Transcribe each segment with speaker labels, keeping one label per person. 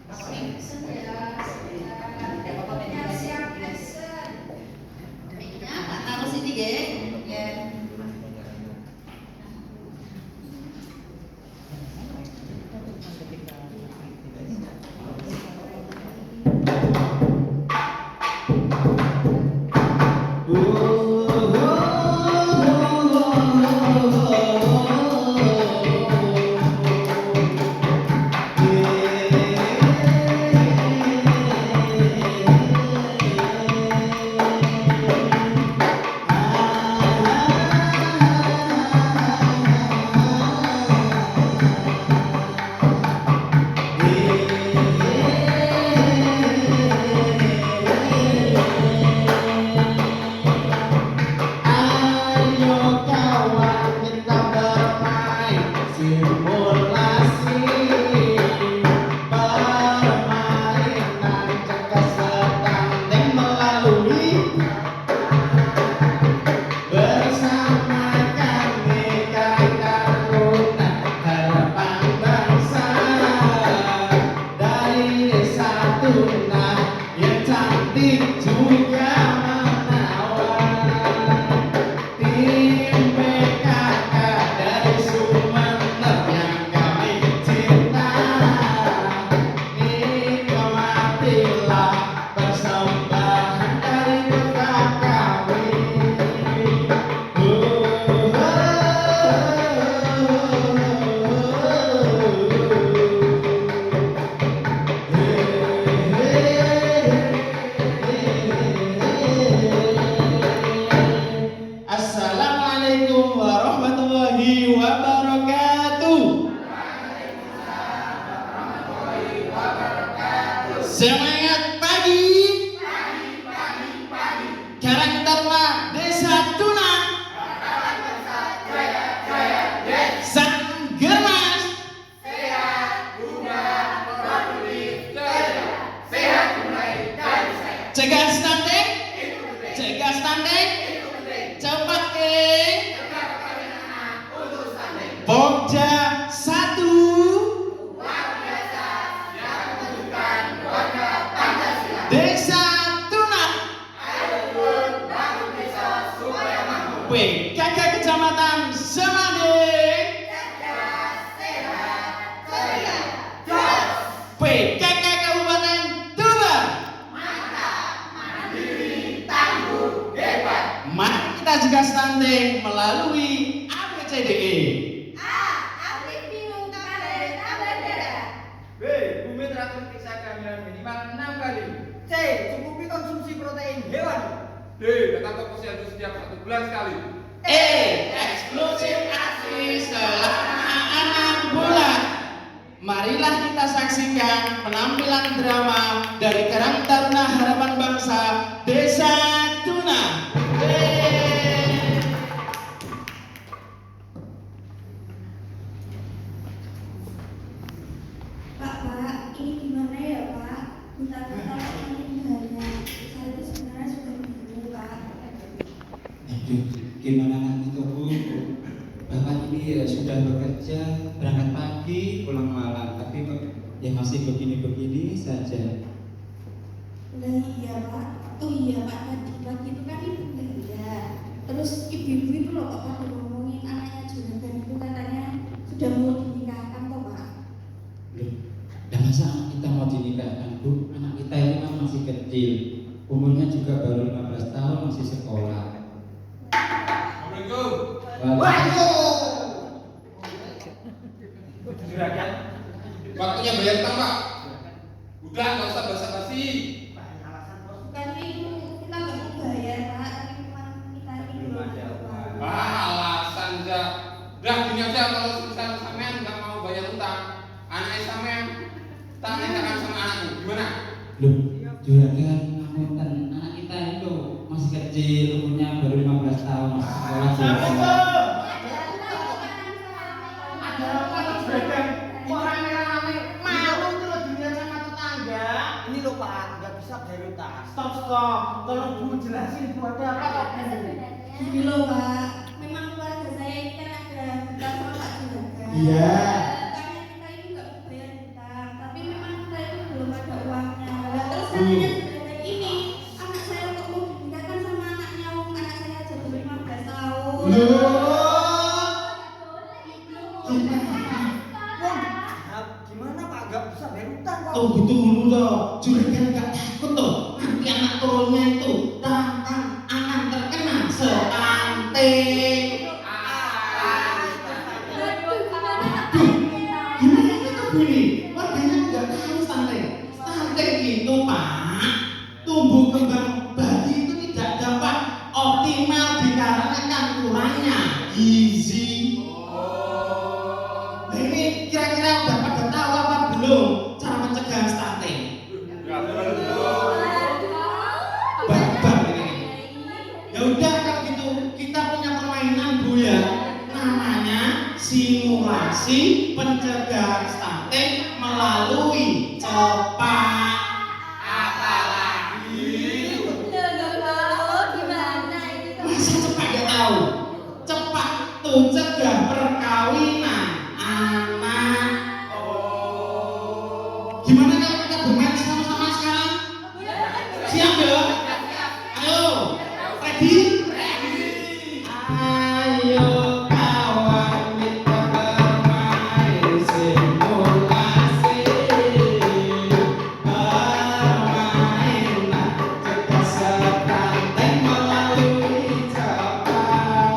Speaker 1: Action ya, ya siap action. Mic-nya tak taruh sini nggih. Ya.
Speaker 2: Assalamualaikum warahmatullahi wabarakatuh. Semangat pagi. Karakterlah Desa Tuna. Sang gemas. Cegah stunting. Cegah stunting. Cepat ke Pokja 1. Desa Tuna. PKK Kecamatan Semade. PKK Kabupaten Tuban. Mari kita juga stunting melalui ABCDE.
Speaker 3: B. Bumi teratur periksa kehamilan minimal 6 kali.
Speaker 4: C. Cukupi konsumsi protein hewan.
Speaker 3: D. Datang ke posyandu setiap 1 bulan sekali.
Speaker 2: Eksklusif ASI selama 6 bulan. Marilah kita saksikan penampilan drama dari Karang Taruna Harapan Bangsa Desa Tuna.
Speaker 5: Pak, ini gimana ya Pak? Bentar-bentar ini banyak. Saya itu sebenarnya sudah bingung Pak.
Speaker 6: Aduh, gimana nanti tuh Bu? Bapak ini ya sudah bekerja, berangkat pagi, pulang malam, tapi kok ya masih begini-begini saja.
Speaker 5: Lah iya Pak. Oh iya Pak, tadi pagi itu kan ibu belanja. Terus ibu-ibu itu loh Pak pada ngomongin anaknya Jonathan itu katanya sudah mau dinikahkan toh Pak.
Speaker 6: Loh, dan masa anak kita mau dinikahkan Bu? Anak kita ini kan masih kecil, umurnya juga baru 15 tahun, masih sekolah.
Speaker 3: Assalamualaikum.
Speaker 4: Juragan.
Speaker 3: Waktunya bayar utang, Pak. Udah, nggak usah basa-basi.
Speaker 5: Bukan itu kita nggak mau bayar Pak, tapi memang kita ini belum ada uang.
Speaker 3: Alasan aja. Udah gini aja, kalau misal sampean nggak mau bayar utang, anaknya sampean tak nikahkan sama anakku. Gimana?
Speaker 6: Loh, juragan, ngapunten, anak kita itu masih kecil, umurnya baru 15 tahun, masih sekolah juragan.
Speaker 4: Ada apa nih juragan? Kok rame-rame? Malu itu loh dunia sama tetangga. Ini loh Pak, nggak bisa bayar utang. Stop. Tolong Bu jelasin Bu ada apa kok Bu?
Speaker 5: Gini loh Pak, memang keluarga saya ini kan ada hutang sama Pak Juragan.
Speaker 6: Iya.
Speaker 5: Makanya kita ini nggak mau bayar hutang, tapi memang kita itu belum seandainya sudah kayak ini, anak saya kok mau dinikahkan sama anaknya, anak saya aja baru 15 tahun.
Speaker 4: Gimana Pak? Gak bisa bayar utang kok.
Speaker 2: Oh gitu dulu toh, juragan gak takut toh. Nanti anak turunnya itu akan terkena stunting. Gimana itu Bini? Warganya nggak tahu stunting. Stunting itu Pak, tumbuh kembang bayi itu tidak dapat optimal dikarenakan kurangnya gizi. Nah, ini kira-kira udah pada tahu apa belum cara mencegah stunting? Bab ini. Ya udah kalau gitu kita punya permainan Bu ya. Namanya simulasi pencegahan stunting melalui cepat. Apalagi masa cepat gak tahu? Cepat tuh cegah perkawinan anak. Gimana kalau kita bermain sama-sama sekarang? Siap ya? Ayo, ready? Ayo kawan kita bermain simulasi permainan cegah stunting melalui cepat.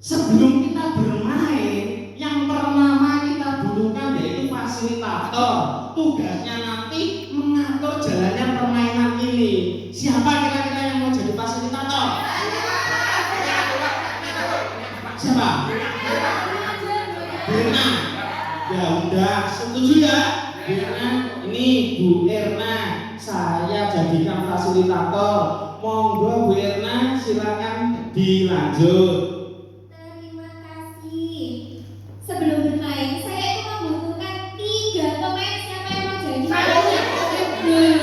Speaker 2: Sebelum kita bermain, yang pertama kita butuhkan yaitu fasilitator. Tugasnya nanti mengatur jalannya permainan ini. Siapa kira-kira yang mau jadi fasilitator? Siapa? Birna. Ya udah, setuju ya? Birna, ini Bu Erna. Saya jadikan fasilitator. Monggo Bu Erna, silakan dilanjut.
Speaker 5: Terima kasih. Sebelum bermain, saya itu membutuhkan 3 pemain. Siapa yang mau jadi?
Speaker 3: Gini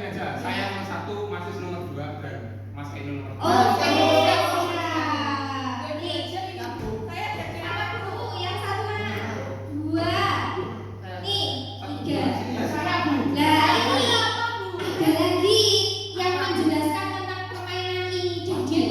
Speaker 3: aja. Saya nomor 1, Mas Is nomor 2, dan Mas Ainul nomor 3.
Speaker 5: Oke, nih, saya jadi apa dulu? Yang 1 mana? 2. Nih, 3. Nah, ini ada lagi yang menjelaskan tentang permainan ini. Jadi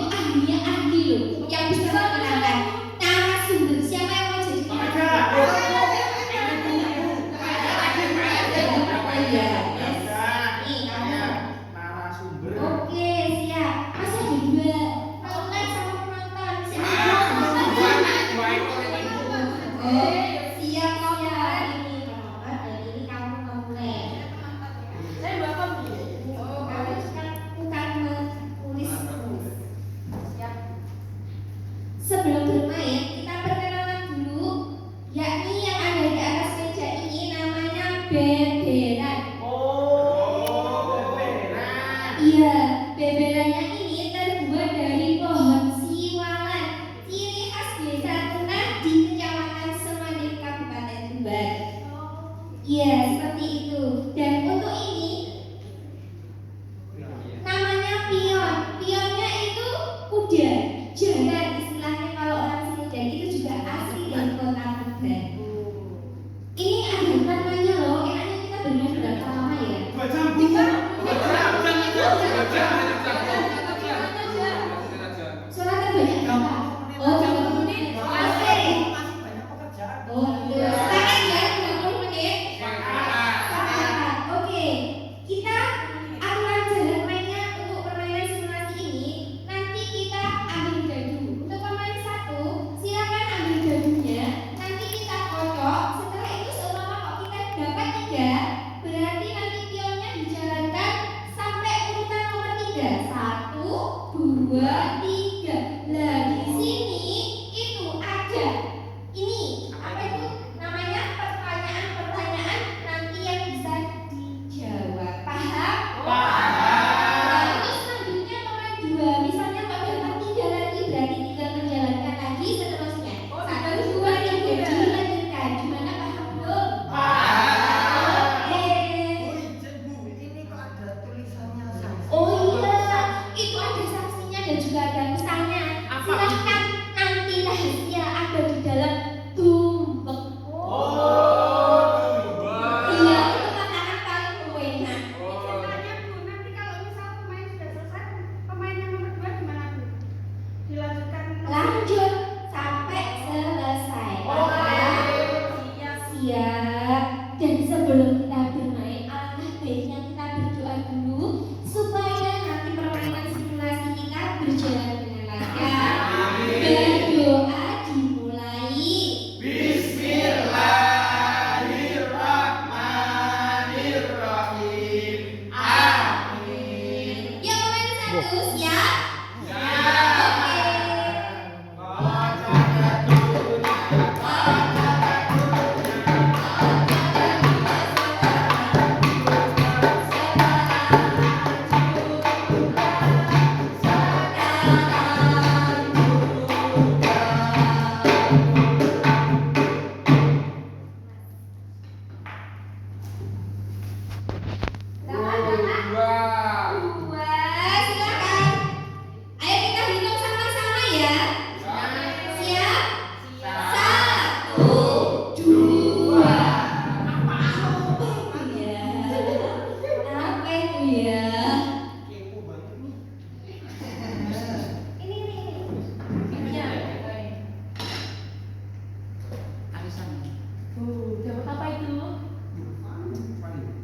Speaker 5: Dapat apa itu?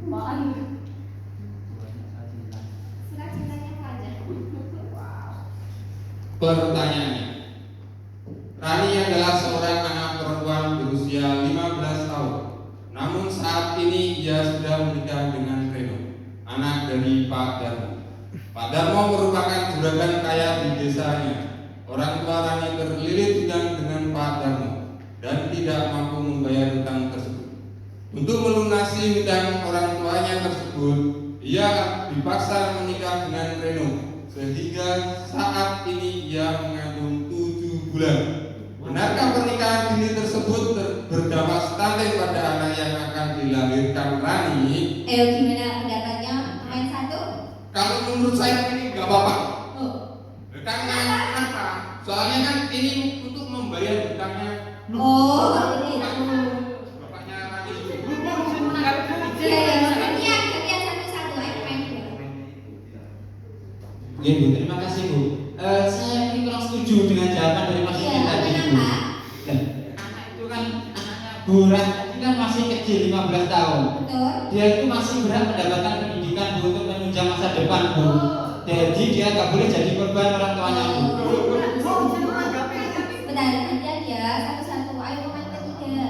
Speaker 5: Apaan? Surat cintanya saja.
Speaker 3: Pertanyaannya, Rani adalah seorang anak perempuan berusia 15 tahun. Namun saat ini ia sudah menikah dengan Reno, anak dari Pak Darmo. Pak Darmo merupakan juragan kaya di desanya. Orang tua Rani terlilit hutang dengan Pak Darmo dan tidak mampu membayar hutang tersebut. Untuk melunasi hutang orang tuanya tersebut, ia dipaksa menikah dengan Reno, sehingga saat ini ia mengandung 7 bulan. Benarkah pernikahan dini tersebut berdampak stunting pada anak yang akan dilahirkan Rani?
Speaker 5: Gimana pendapatnya pemain satu?
Speaker 3: Kalau menurut saya ini nggak apa-apa.
Speaker 5: Oh.
Speaker 3: Karena apa? Soalnya kan ini untuk membayar hutangnya.
Speaker 5: Oh, ini.
Speaker 3: Bapaknya Rani.
Speaker 5: Iya, gantian satu-satu. Ayo main dulu.
Speaker 6: Oke Bu, terima kasih Bu. Saya ini kurang setuju dengan jawaban dari Mas
Speaker 5: Iya,
Speaker 6: Yudi tadi Bu.
Speaker 5: kenapa?
Speaker 6: Dan anak itu kan anaknya Bu Rani kan masih kecil 15 tahun.
Speaker 5: Betul.
Speaker 6: Dia itu masih berhak mendapatkan pendidikan Bu untuk menunjang masa depan Bu.
Speaker 5: Oh.
Speaker 6: Jadi dia nggak boleh jadi korban orang tuanya Bu.
Speaker 5: Bentar, gantian ya, satu-satu. Ayo pemain ketiga.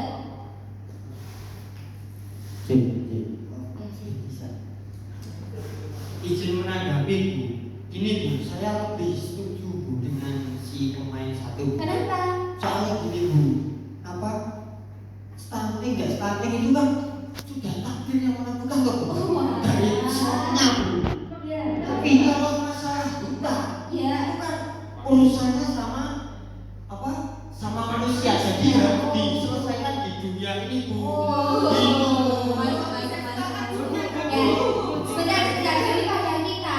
Speaker 4: Izin menanggapi Bu. Gini Bu, saya lebih setuju Bu dengan si pemain satu.
Speaker 5: Kenapa?
Speaker 4: Soalnya gini Bu, apa stunting nggak stunting itu kan sudah takdir yang menentukan kok Bu.
Speaker 5: Oh, wah.
Speaker 4: Dari semuanya Bu.
Speaker 5: Iya.
Speaker 4: Tapi kalau masalah hutang,
Speaker 5: Iya.
Speaker 4: itu kan urusannya sama apa? Sama manusia. Jadi harus diselesaikan di dunia ini Bu. Gitu.
Speaker 5: Sebentar, daripada kita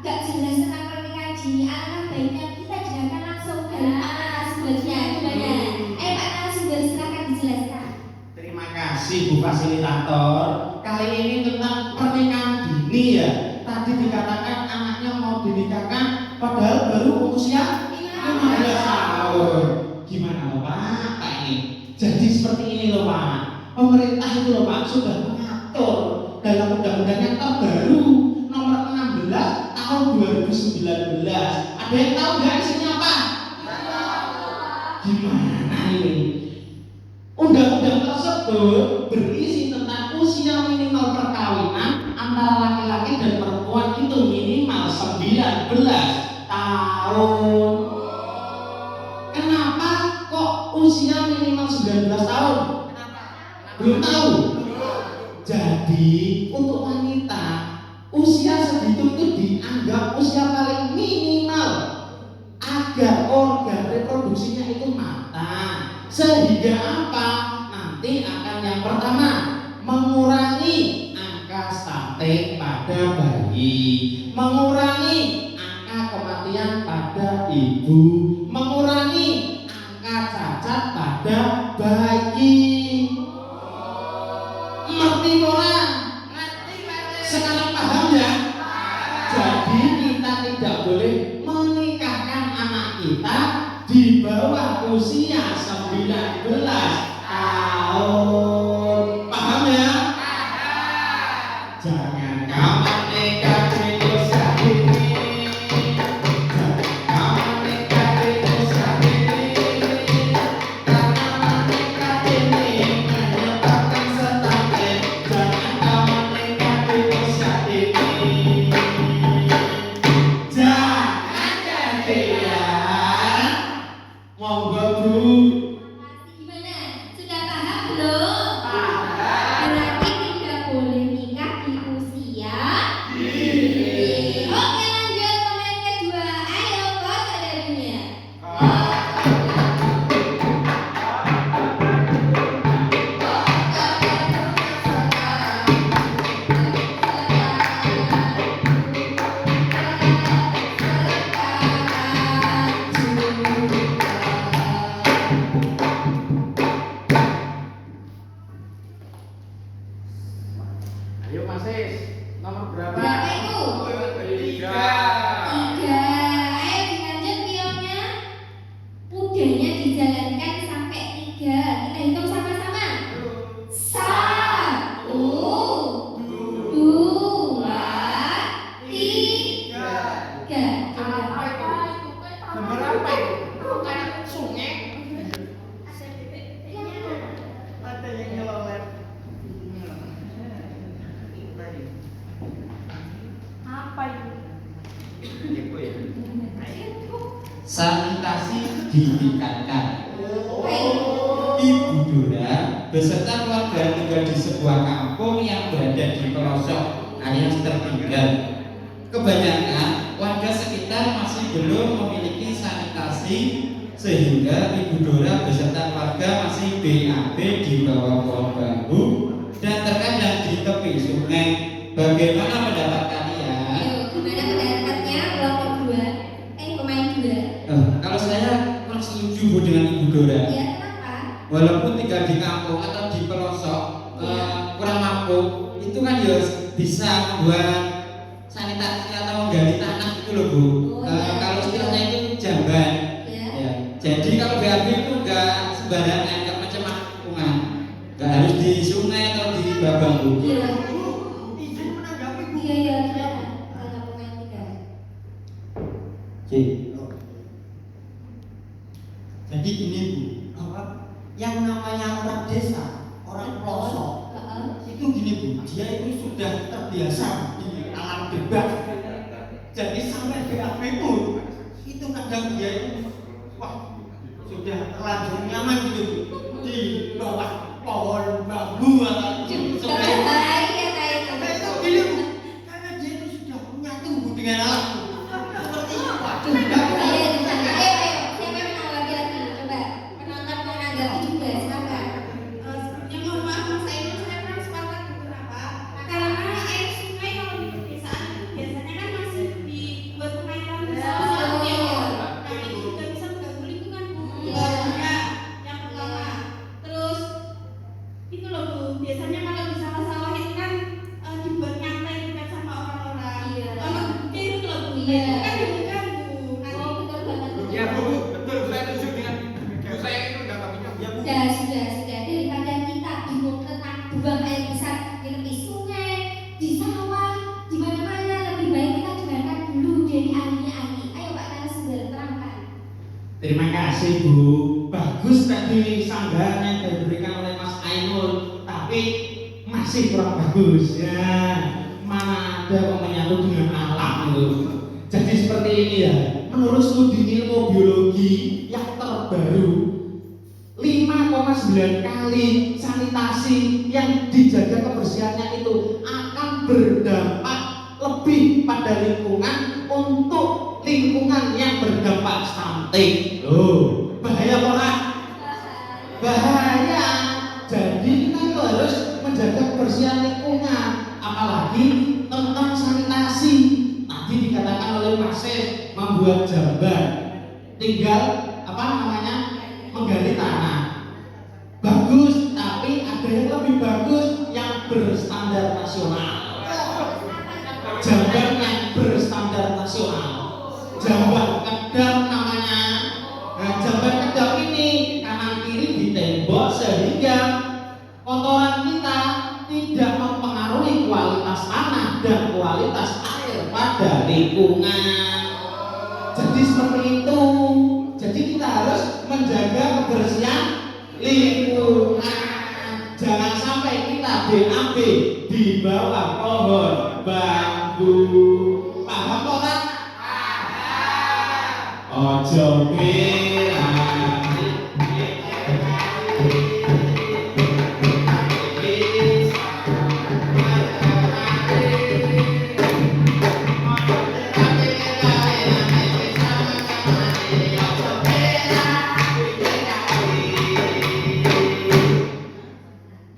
Speaker 5: gak jelas tentang pernikahan dini, alangkah baiknya kita dengarkan langsung dari narasumbernya. Gimana? Pak narasumber, silakan dijelaskan.
Speaker 2: Terima kasih Bu Fasilitator. Kali ini tentang pernikahan dini ya. Tadi dikatakan anaknya mau dinikahkan padahal baru usia 15 tahun. Gimana loh Pak ini? Jadi seperti ini loh Pak. Pemerintah itu loh Pak sudah mengatur dalam undang-undang yang terbaru nomor 16 tahun 2019. Ada yang tahu nggak isinya apa? Gimana ini? Undang-undang tersebut berisi tentang usia minimal perkawinan antara laki-laki dan perempuan itu minimal 19 tahun. Kenapa kok usia minimal 19 tahun? Belum tahu? Jadi untuk wanita usia segitu itu dianggap usia paling minimal agar organ reproduksinya itu matang. Sehingga apa? Nanti akan yang pertama mengurangi angka stunting pada bayi, mengurangi angka kematian pada ibu, mengurangi angka cacat pada bayi. Ngerti orang? Sekarang paham ya? Jadi kita tidak boleh menikahkan anak kita di bawah usia 19 tahun. Paham ya? Jangan kamu nikah di usia dini. Jangan kamu nikah di usia dini. Karena menikah dini menyebabkan stunting. Jangan kamu nikah di usia dini. Jangan gantian. Monggo Bu.
Speaker 5: Gimana? Sudah paham belum?
Speaker 6: sanitasi ditingkatkan. Ibu Dora beserta keluarga tinggal di sebuah kampung yang berada di pelosok alias tertinggal. Kebanyakan warga sekitar masih belum memiliki sanitasi sehingga Ibu Dora beserta keluarga masih BAB di bawah pohon bambu dan terkadang di tepi sungai. Bagaimana pendapat kalian?
Speaker 5: Ayo, gimana pendapatnya kelompok dua? Pemain dua.
Speaker 6: Kalau saya kurang setuju Bu dengan Ibu Dora.
Speaker 5: Ya, kenapa?
Speaker 6: Walaupun tinggal di kampung atau di pelosok kurang mampu, itu kan ya bisa membuat sanitasi atau menggali tanah itu loh Bu. Kalau istilahnya itu jamban. Ya. Jadi kalau BAB itu enggak sembarangan, enggak macam-macam lingkungan. Enggak harus di sungai atau di bambu.
Speaker 5: Iya.
Speaker 4: Izin menanggapi Bu.
Speaker 5: Iya, gimana? Kalau pemain tiga.
Speaker 4: Jadi gini Bu, yang namanya orang desa, orang pelosok, itu gini Bu, dia itu sudah terbiasa di alam bebas. Jadi sampai BAB pun itu kadang dia itu sudah terlanjur nyaman gitu Bu, di bawah pohon bambu atau di sungai.
Speaker 5: Bahaya kayak
Speaker 4: Itu
Speaker 5: gitu.
Speaker 4: gini Bu, karena dia itu sudah menyatu Bu dengan alam. Seperti itu Pak.
Speaker 5: Bahaya di sana. Ayo, siapa yang menanggapi lagi? Coba penonton menanggapi juga, silakan.
Speaker 7: Sebelumnya mohon maaf Mas Ainul, saya kurang sepakat beberapa. Karena air sungai kalau di pedesaan itu biasanya kan masih dibuat pengairan besar. Nah itu juga bisa mengganggu lingkungan Bu.
Speaker 5: Iya.
Speaker 7: Yang pertama. Terus itu loh Bu, biasanya kalau di sawah-sawah itu kan dibuat nyantai dekat sama orang-orang.
Speaker 5: Iya.
Speaker 7: Kalau di itu loh Bu,
Speaker 5: Iya.
Speaker 7: itu kan mengganggu.
Speaker 5: Oh, betul banget.
Speaker 3: Ya Bu, betul saya setuju dengan Bu, saya itu tanggapinya.
Speaker 4: Ya Bu.
Speaker 5: Sudah. Daripada kita bingung tentang buang air besar di tepi sungai, di sawah, di mana-mana, lebih baik kita dengarkan dulu dari ahli-ahli. Ayo Pak narasumber, terangkan.
Speaker 2: Terima kasih Bu. Bagus tadi sanggahan yang diberikan oleh Mas Ainul, tapi masih kurang bagus ya. Mana ada yang menyatu dengan alam itu. Jadi seperti ini ya. Menurut studi ilmu biologi yang terbaru, 5,9 kali sanitasi yang dijaga kebersihannya itu akan berdampak lebih pada lingkungan untuk lingkungan yang berdampak stunting. Loh, bahaya apa? Bahaya. Jadi kita itu harus menjaga kebersihan lingkungan, apalagi tentang sanitasi. Tadi dikatakan oleh Mas Sef membuat jamban, tinggal menggali tanah. Bagus, tapi ada yang lebih bagus yang berstandar nasional. Jamban yang berstandar nasional. Jamban kedap namanya. Nah, jamban kedap ini kanan kiri ditembok sehingga kotoran kita tidak mempengaruhi kualitas tanah dan kualitas air pada lingkungan. Jadi seperti itu. Jadi kita harus menjaga kebersihan lingkungan. Jangan sampai kita BAB di bawah pohon bambu. Paham kok kan? Ojo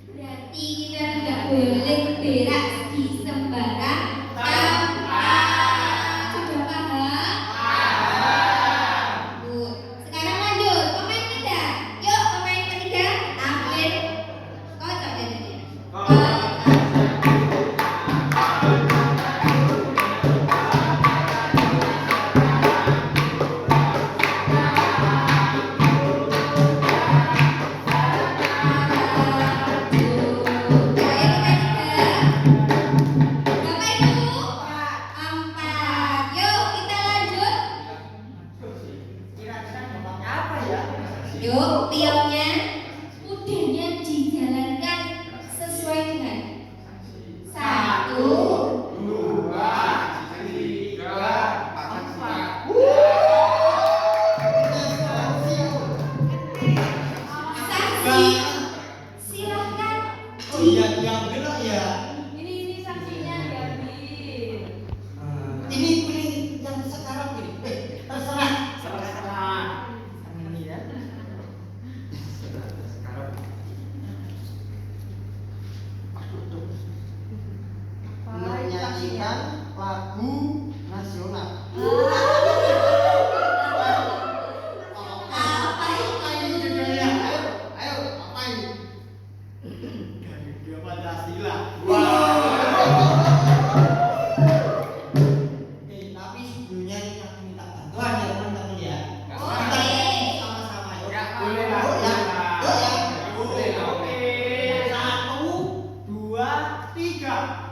Speaker 5: Berarti kita nggak boleh berak di sembarang tempat. Sudah paham? Bu, Silahkan.
Speaker 4: Oh iya, diambil lah ya.
Speaker 1: Ini saksinya diambil.
Speaker 4: Ini pilih yang sekarang ini. Terserah. Yang ini ya. Sekarang. Menyanyikan lagu nasional.
Speaker 5: Apa itu?
Speaker 4: Judulnya, ayo, apa ini? Dari Dia Pancasila. Tapi sebelumnya ini aku minta bantuan ya teman-teman ya.
Speaker 5: Oke.
Speaker 4: Kita sama-sama yuk.
Speaker 2: Boleh lah.
Speaker 4: Yuk ya. Yuk ya.
Speaker 2: Boleh lah. Oke.
Speaker 4: 1, 2, 3.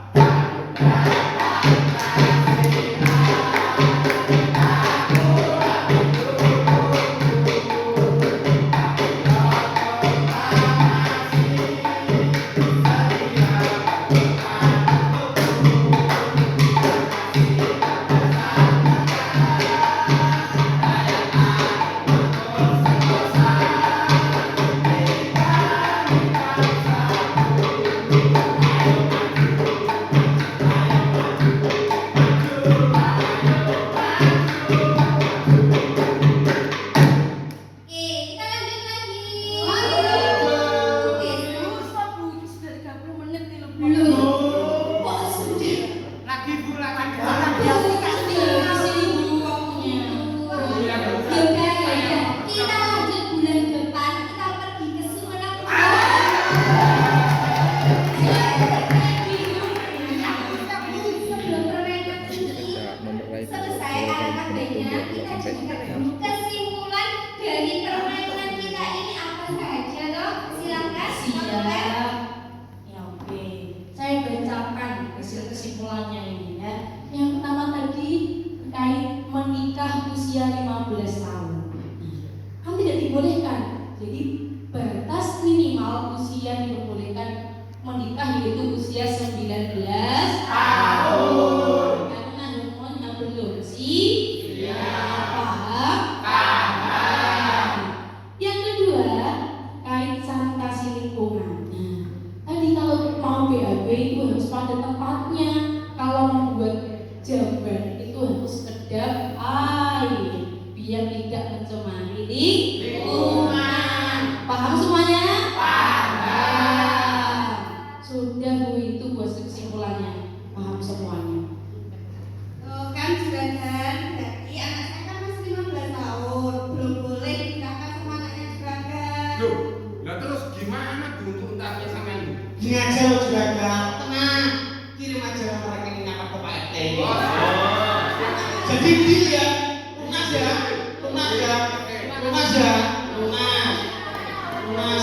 Speaker 5: Oke, kita lanjut lagi. Oke,
Speaker 1: Sudah 30 menit nih lebih.
Speaker 5: belum. Kok sudah?
Speaker 2: Lagi Bu, lagi.
Speaker 5: Kita lanjut bulan depan, kita pergi ke Sumenep. Sebelum permainan ini selesai alhamdulillah, kita jadikan kesimpulan dari permainan kita ini apa saja loh? Silakan.
Speaker 1: Siap. Ya oke. Saya bacakan hasil kesimpulannya ini ya. Yang pertama tadi terkait menikah usia 15 tahun. Kan tidak dibolehkan. Jadi batas minimal usia diperbolehkan menikah yaitu usia 19 tahun. Karena hormonnya belum siap. Paham? Yang kedua, kait sanitasi lingkungan. Nah, tadi kalau mau BAB itu harus pada tempatnya. Kalau membuat jamban itu harus kedap air biar tidak mencemari lingkungan. Paham semuanya? Paham. Sudah Bu, itu buat kesimpulannya. Paham semuanya.
Speaker 7: Tuh kan juragan, berarti anak saya kan masih 15 tahun, belum boleh dinikahkan sama anaknya juragan.
Speaker 3: Loh, lah terus gimana Bu untuk entarnya sama ini?
Speaker 2: Gini aja lo juragan, tenang. Kirim aja nomor rekeningnya ke Pak RT. Jadi deal ya, lunas ya, lunas ya, lunas ya, lunas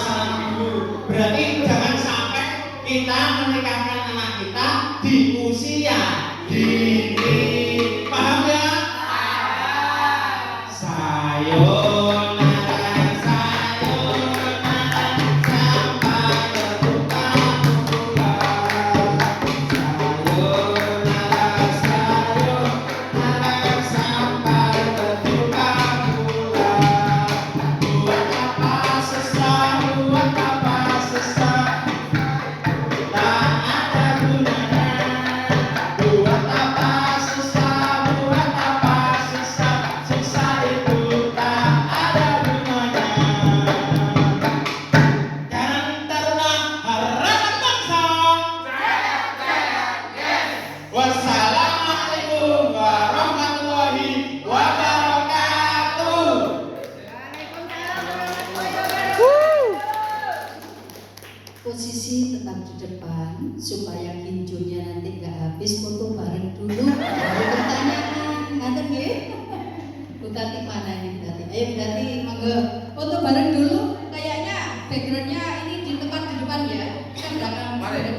Speaker 2: salam dulu. Berarti jangan sampai kita menikahkan anak kita di usia dini. Paham ya? Sayonara, sayonara, sampai berjumpa sayonara, sayonara, sampai berjumpa buat apa sesat, buat apa sesat, tak ada gunanya. Buat apa susah, buat apa susah, susah itu tak ada gunanya. Karang Taruna Harapan Bangsa. Wassalamualaikum warahmatullahi wabarakatuh.
Speaker 1: Posisi tetap di depan supaya kinjonya nanti nggak habis. Foto bareng dulu baru pertanyaan. Ngaten nggih? Bu Tati mana ini Bu Tati? Ayo Bu Tati, monggo foto bareng dulu.